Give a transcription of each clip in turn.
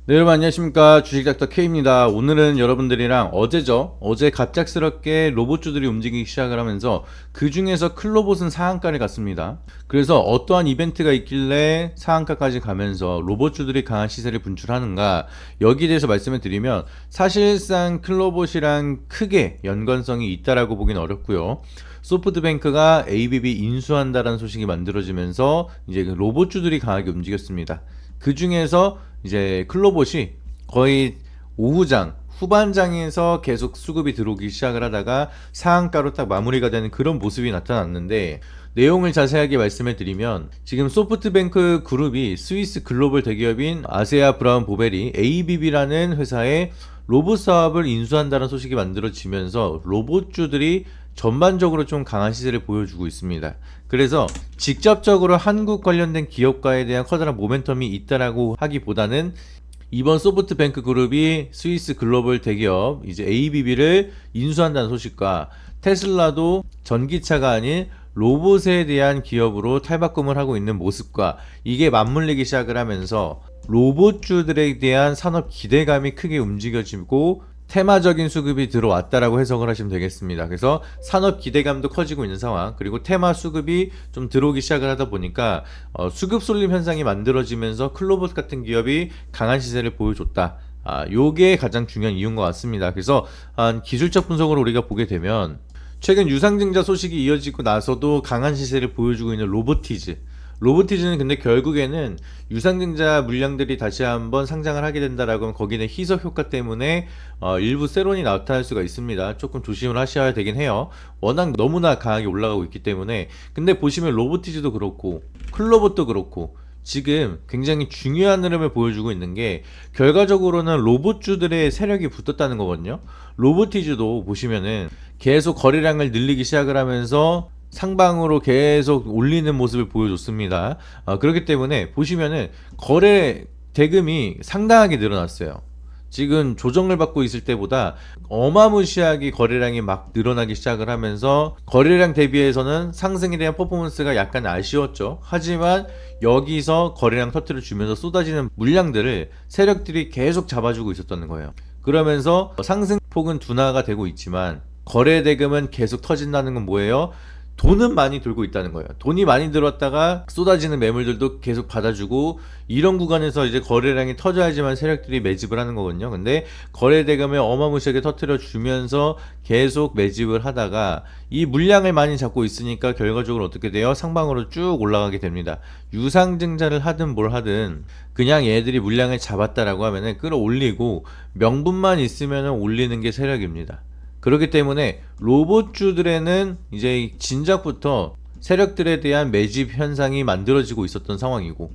네, 여러분 안녕하십니까. 주식닥터 K입니다. 오늘은 여러분들이랑 어제 갑작스럽게 로봇주들이 움직이기 시작을 하면서 그 중에서 클로봇은 상한가를 갔습니다. 그래서 어떠한 이벤트가 있길래 상한가까지 가면서 로봇주들이 강한 시세를 분출하는가, 여기에 대해서 말씀을 드리면 사실상 클로봇이랑 크게 연관성이 있다라고 보긴 어렵고요. 소프트뱅크가 ABB 인수한다라는 소식이 만들어지면서 이제 그 로봇주들이 강하게 움직였습니다. 그 중에서 이제 클로봇이 거의 오후장 후반장에서 계속 수급이 들어오기 시작을 하다가 상한가로 딱 마무리가 되는 그런 모습이 나타났는데, 내용을 자세하게 말씀을 드리면 지금 소프트뱅크 그룹이 스위스 글로벌 대기업인 아세아 브라운 보벨이 ABB라는 회사에 로봇 사업을 인수한다는 소식이 만들어지면서 로봇주들이 전반적으로 좀 강한 시세를 보여주고 있습니다. 그래서 직접적으로 한국 관련된 기업가에 대한 커다란 모멘텀이 있다라고 하기보다는 이번 소프트뱅크 그룹이 스위스 글로벌 대기업 이제 ABB를 인수한다는 소식과 테슬라도 전기차가 아닌 로봇에 대한 기업으로 탈바꿈을 하고 있는 모습과 이게 맞물리기 시작을 하면서 로봇주들에 대한 산업 기대감이 크게 움직여지고 테마적인 수급이 들어왔다라고 해석을 하시면 되겠습니다. 그래서 산업 기대감도 커지고 있는 상황, 그리고 테마 수급이 좀 들어오기 시작을 하다 보니까 수급 쏠림 현상이 만들어지면서 클로봇 같은 기업이 강한 시세를 보여줬다. 요게 가장 중요한 이유인 것 같습니다. 그래서 기술적 분석으로 우리가 보게 되면 최근 유상증자 소식이 이어지고 나서도 강한 시세를 보여주고 있는 로보티즈는 근데 결국에는 유상증자 물량들이 다시 한번 상장을 하게 된다라고 하면 거기는 희석 효과 때문에 일부 세론이 나타날 수가 있습니다. 조금 조심을 하셔야 되긴 해요. 워낙 너무나 강하게 올라가고 있기 때문에. 근데 보시면 로보티즈도 그렇고 클로봇도 그렇고 지금 굉장히 중요한 흐름을 보여주고 있는 게 결과적으로는 로봇주들의 세력이 붙었다는 거거든요. 로보티즈도 보시면은 계속 거래량을 늘리기 시작을 하면서 상방으로 계속 올리는 모습을 보여줬습니다. 그렇기 때문에 보시면은 거래 대금이 상당하게 늘어났어요. 지금 조정을 받고 있을 때보다 어마무시하게 거래량이 막 늘어나기 시작을 하면서 거래량 대비해서는 상승에 대한 퍼포먼스가 약간 아쉬웠죠. 하지만 여기서 거래량 터트려 주면서 쏟아지는 물량들을 세력들이 계속 잡아주고 있었던 거예요. 그러면서 상승폭은 둔화가 되고 있지만 거래 대금은 계속 터진다는 건 뭐예요? 돈은 많이 돌고 있다는 거예요. 돈이 많이 들어왔다가 쏟아지는 매물들도 계속 받아주고, 이런 구간에서 이제 거래량이 터져야지만 세력들이 매집을 하는 거거든요. 근데 거래 대금을 어마무시하게 터트려 주면서 계속 매집을 하다가 이 물량을 많이 잡고 있으니까 결과적으로 어떻게 돼요? 상방으로 쭉 올라가게 됩니다. 유상증자를 하든 뭘 하든 그냥 얘들이 물량을 잡았다라고 하면은 끌어올리고 명분만 있으면 올리는 게 세력입니다. 그렇기 때문에 로봇주들에는 이제 진작부터 세력들에 대한 매집 현상이 만들어지고 있었던 상황이고,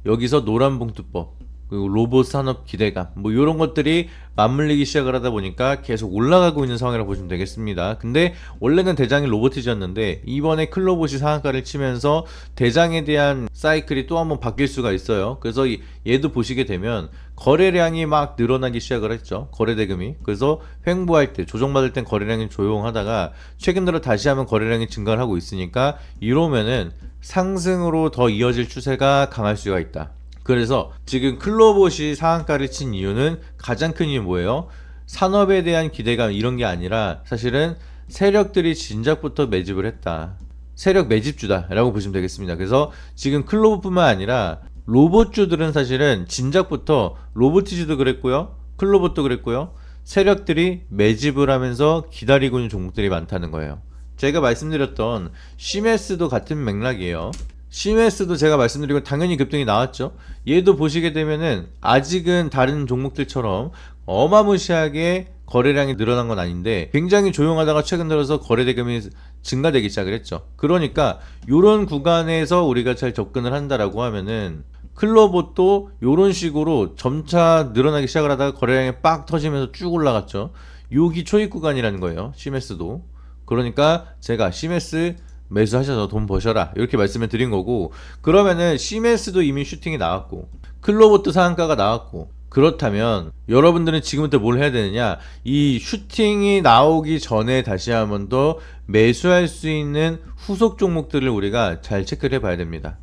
여기서 노란봉투법 그리고 로봇 산업 기대감 뭐 이런 것들이 맞물리기 시작을 하다 보니까 계속 올라가고 있는 상황이라고 보시면 되겠습니다. 근데 원래는 대장이 로보티즈였는데 이번에 클로봇이 상한가를 치면서 대장에 대한 사이클이 또 한번 바뀔 수가 있어요. 그래서 얘도 보시게 되면 거래량이 막 늘어나기 시작을 했죠. 거래 대금이. 그래서 횡보할 때 조정받을 땐 거래량이 조용하다가 최근 들어 다시 한번 거래량이 증가를 하고 있으니까 이러면은 상승으로 더 이어질 추세가 강할 수가 있다. 그래서 지금 클로봇이 상한가를 친 이유는 가장 큰 이유 뭐예요? 산업에 대한 기대감 이런 게 아니라 사실은 세력들이 진작부터 매집을 했다. 세력 매집주다 라고 보시면 되겠습니다. 그래서 지금 클로봇뿐만 아니라 로봇주들은 사실은 진작부터 로보티즈도 그랬고요, 클로봇도 그랬고요, 세력들이 매집을 하면서 기다리고 있는 종목들이 많다는 거예요. 제가 말씀드렸던 시메스도 같은 맥락이에요. 시메스도 제가 말씀드리고 당연히 급등이 나왔죠. 얘도 보시게 되면은 아직은 다른 종목들처럼 어마무시하게 거래량이 늘어난 건 아닌데 굉장히 조용하다가 최근 들어서 거래 대금이 증가되기 시작을 했죠. 그러니까 이런 구간에서 우리가 잘 접근을 한다라고 하면은 클로봇도 이런 식으로 점차 늘어나기 시작을 하다가 거래량이 빡 터지면서 쭉 올라갔죠. 여기 초입 구간이라는 거예요. 시메스도. 그러니까 제가 시메스 매수하셔서 돈 버셔라 이렇게 말씀을 드린 거고, 그러면은 시메스도 이미 슈팅이 나왔고 클로봇도 상한가가 나왔고, 그렇다면 여러분들은 지금부터 뭘 해야 되느냐, 이 슈팅이 나오기 전에 다시 한번 더 매수할 수 있는 후속 종목들을 우리가 잘 체크를 해 봐야 됩니다.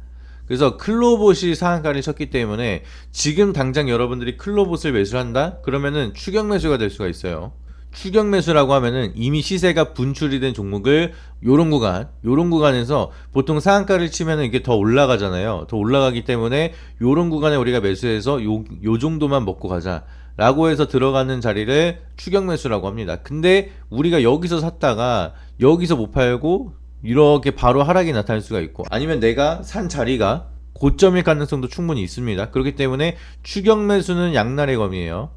그래서 클로봇이 상한가를 쳤기 때문에 지금 당장 여러분들이 클로봇을 매수한다? 그러면은 추격 매수가 될 수가 있어요. 추격 매수라고 하면은 이미 시세가 분출이 된 종목을 요런 구간에서 보통 상한가를 치면은 이게 더 올라가잖아요. 더 올라가기 때문에 요런 구간에 우리가 매수해서 요 정도만 먹고 가자 라고 해서 들어가는 자리를 추격 매수라고 합니다. 근데 우리가 여기서 샀다가 여기서 못 팔고 이렇게 바로 하락이 나타날 수가 있고, 아니면 내가 산 자리가 고점일 가능성도 충분히 있습니다. 그렇기 때문에 추격 매수는 양날의 검이에요.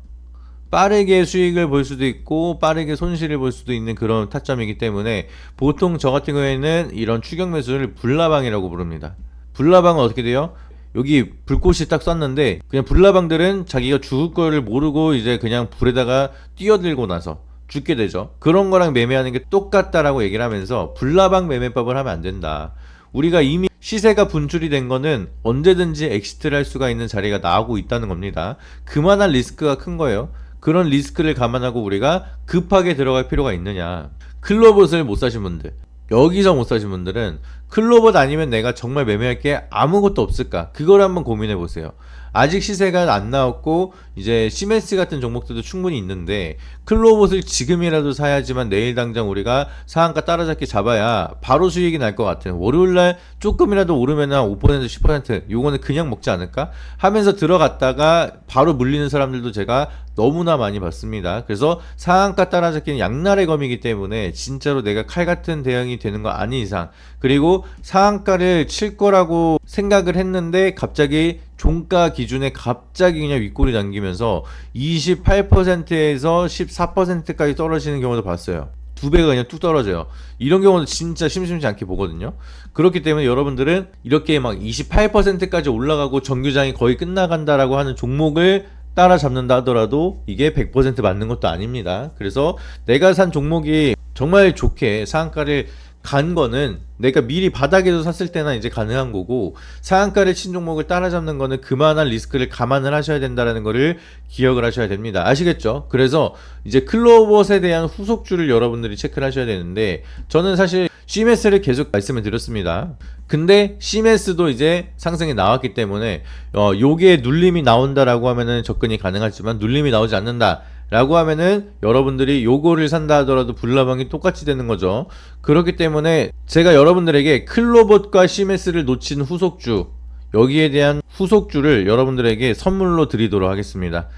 빠르게 수익을 볼 수도 있고 빠르게 손실을 볼 수도 있는 그런 타점이기 때문에 보통 저 같은 경우에는 이런 추격 매수를 불나방이라고 부릅니다. 불나방은 어떻게 돼요? 여기 불꽃이 딱 쐈는데 그냥 불나방들은 자기가 죽을 거를 모르고 이제 그냥 불에다가 뛰어들고 나서 죽게 되죠. 그런 거랑 매매하는 게 똑같다라고 얘기를 하면서 불나방 매매법을 하면 안 된다. 우리가 이미 시세가 분출이 된 거는 언제든지 엑시트를 할 수가 있는 자리가 나오고 있다는 겁니다. 그만한 리스크가 큰 거예요. 그런 리스크를 감안하고 우리가 급하게 들어갈 필요가 있느냐. 클로봇을 못 사신 분들, 여기서 못 사신 분들은 클로봇 아니면 내가 정말 매매할 게 아무것도 없을까, 그걸 한번 고민해 보세요. 아직 시세가 안 나왔고 이제 시메스 같은 종목들도 충분히 있는데 클로봇을 지금이라도 사야지만 내일 당장 우리가 상한가 따라잡기 잡아야 바로 수익이 날 것 같아요. 월요일날 조금이라도 오르면 한 5% 10% 요거는 그냥 먹지 않을까 하면서 들어갔다가 바로 물리는 사람들도 제가 너무나 많이 봤습니다. 그래서 상한가 따라잡기는 양날의 검이기 때문에 진짜로 내가 칼 같은 대응이 되는 거 아닌 이상, 그리고 상한가를 칠 거라고 생각을 했는데 갑자기 종가 기준에 갑자기 그냥 윗골이 당기면서 28%에서 14%까지 떨어지는 경우도 봤어요. 두 배가 그냥 뚝 떨어져요. 이런 경우는 진짜 심심치 않게 보거든요. 그렇기 때문에 여러분들은 이렇게 막 28%까지 올라가고 정규장이 거의 끝나간다라고 하는 종목을 따라잡는다 하더라도 이게 100% 맞는 것도 아닙니다. 그래서 내가 산 종목이 정말 좋게 상한가를 간 거는 내가 미리 바닥에서 샀을 때나 이제 가능한 거고, 상한가를 친 종목을 따라잡는 거는 그만한 리스크를 감안을 하셔야 된다는 거를 기억을 하셔야 됩니다. 아시겠죠? 그래서 이제 클로봇에 대한 후속주를 여러분들이 체크를 하셔야 되는데, 저는 사실 CMS를 계속 말씀을 드렸습니다. 근데 CMS도 이제 상승이 나왔기 때문에 요게 눌림이 나온다라고 하면은 접근이 가능하지만 눌림이 나오지 않는다 라고 하면은 여러분들이 요거를 산다 하더라도 불나방이 똑같이 되는 거죠. 그렇기 때문에 제가 여러분들에게 클로봇과 CMS를 놓친 후속주, 여기에 대한 후속주를 여러분들에게 선물로 드리도록 하겠습니다.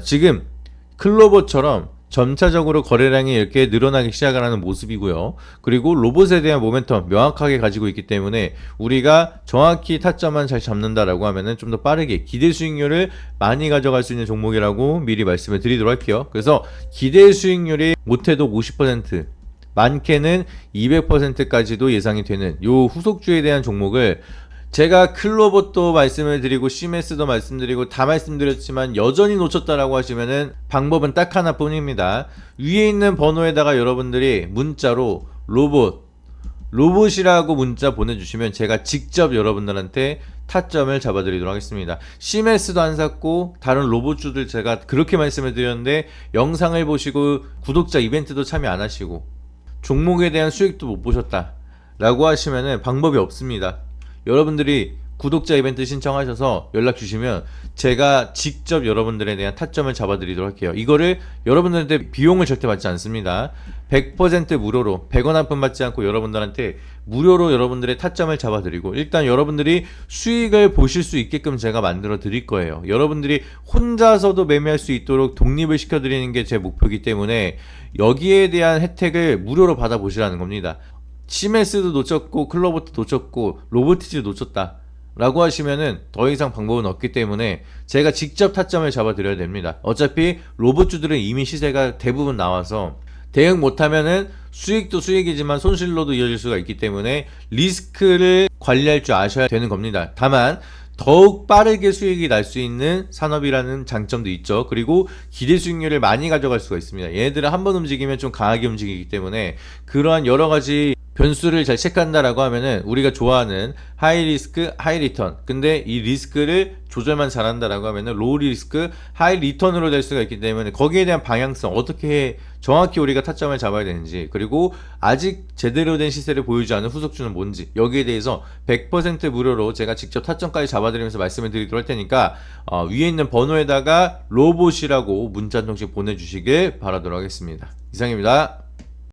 지금 클로봇처럼 점차적으로 거래량이 이렇게 늘어나기 시작을 하는 모습이고요. 그리고 로봇에 대한 모멘텀 명확하게 가지고 있기 때문에 우리가 정확히 타점만 잘 잡는다라고 하면은 좀 더 빠르게 기대 수익률을 많이 가져갈 수 있는 종목이라고 미리 말씀을 드리도록 할게요. 그래서 기대 수익률이 못해도 50%, 많게는 200%까지도 예상이 되는 요 후속주에 대한 종목을 제가 클로봇도 말씀을 드리고 CMS도 말씀드리고 다 말씀드렸지만 여전히 놓쳤다라고 하시면은 방법은 딱 하나뿐입니다. 위에 있는 번호에다가 여러분들이 문자로 로봇이라고 문자 보내주시면 제가 직접 여러분들한테 타점을 잡아드리도록 하겠습니다. CMS도 안 샀고 다른 로봇주들 제가 그렇게 말씀을 드렸는데 영상을 보시고 구독자 이벤트도 참여 안 하시고 종목에 대한 수익도 못 보셨다 라고 하시면은 방법이 없습니다. 여러분들이 구독자 이벤트 신청하셔서 연락 주시면 제가 직접 여러분들에 대한 타점을 잡아드리도록 할게요. 이거를 여러분들한테 비용을 절대 받지 않습니다. 100% 무료로 100원 한 푼 받지 않고 여러분들한테 무료로 여러분들의 타점을 잡아드리고, 일단 여러분들이 수익을 보실 수 있게끔 제가 만들어 드릴 거예요. 여러분들이 혼자서도 매매할 수 있도록 독립을 시켜드리는 게 제 목표이기 때문에 여기에 대한 혜택을 무료로 받아보시라는 겁니다. CMS도 놓쳤고 클로봇도 놓쳤고 로보티즈도 놓쳤다 라고 하시면은 더 이상 방법은 없기 때문에 제가 직접 타점을 잡아 드려야 됩니다. 어차피 로봇주들은 이미 시세가 대부분 나와서 대응 못하면은 수익도 수익이지만 손실로도 이어질 수가 있기 때문에 리스크를 관리할 줄 아셔야 되는 겁니다. 다만 더욱 빠르게 수익이 날 수 있는 산업이라는 장점도 있죠. 그리고 기대 수익률을 많이 가져갈 수가 있습니다. 얘네들은 한번 움직이면 좀 강하게 움직이기 때문에 그러한 여러가지 변수를 잘 체크한다라고 하면은 우리가 좋아하는 하이 리스크 하이 리턴, 근데 이 리스크를 조절만 잘한다라고 하면은 로우 리스크 하이 리턴으로 될 수가 있기 때문에 거기에 대한 방향성 어떻게 정확히 우리가 타점을 잡아야 되는지, 그리고 아직 제대로 된 시세를 보이지 않는 후속주는 뭔지, 여기에 대해서 100% 무료로 제가 직접 타점까지 잡아드리면서 말씀을 드리도록 할 테니까 위에 있는 번호에다가 로봇이라고 문자 한 통씩 보내주시길 바라도록 하겠습니다. 이상입니다.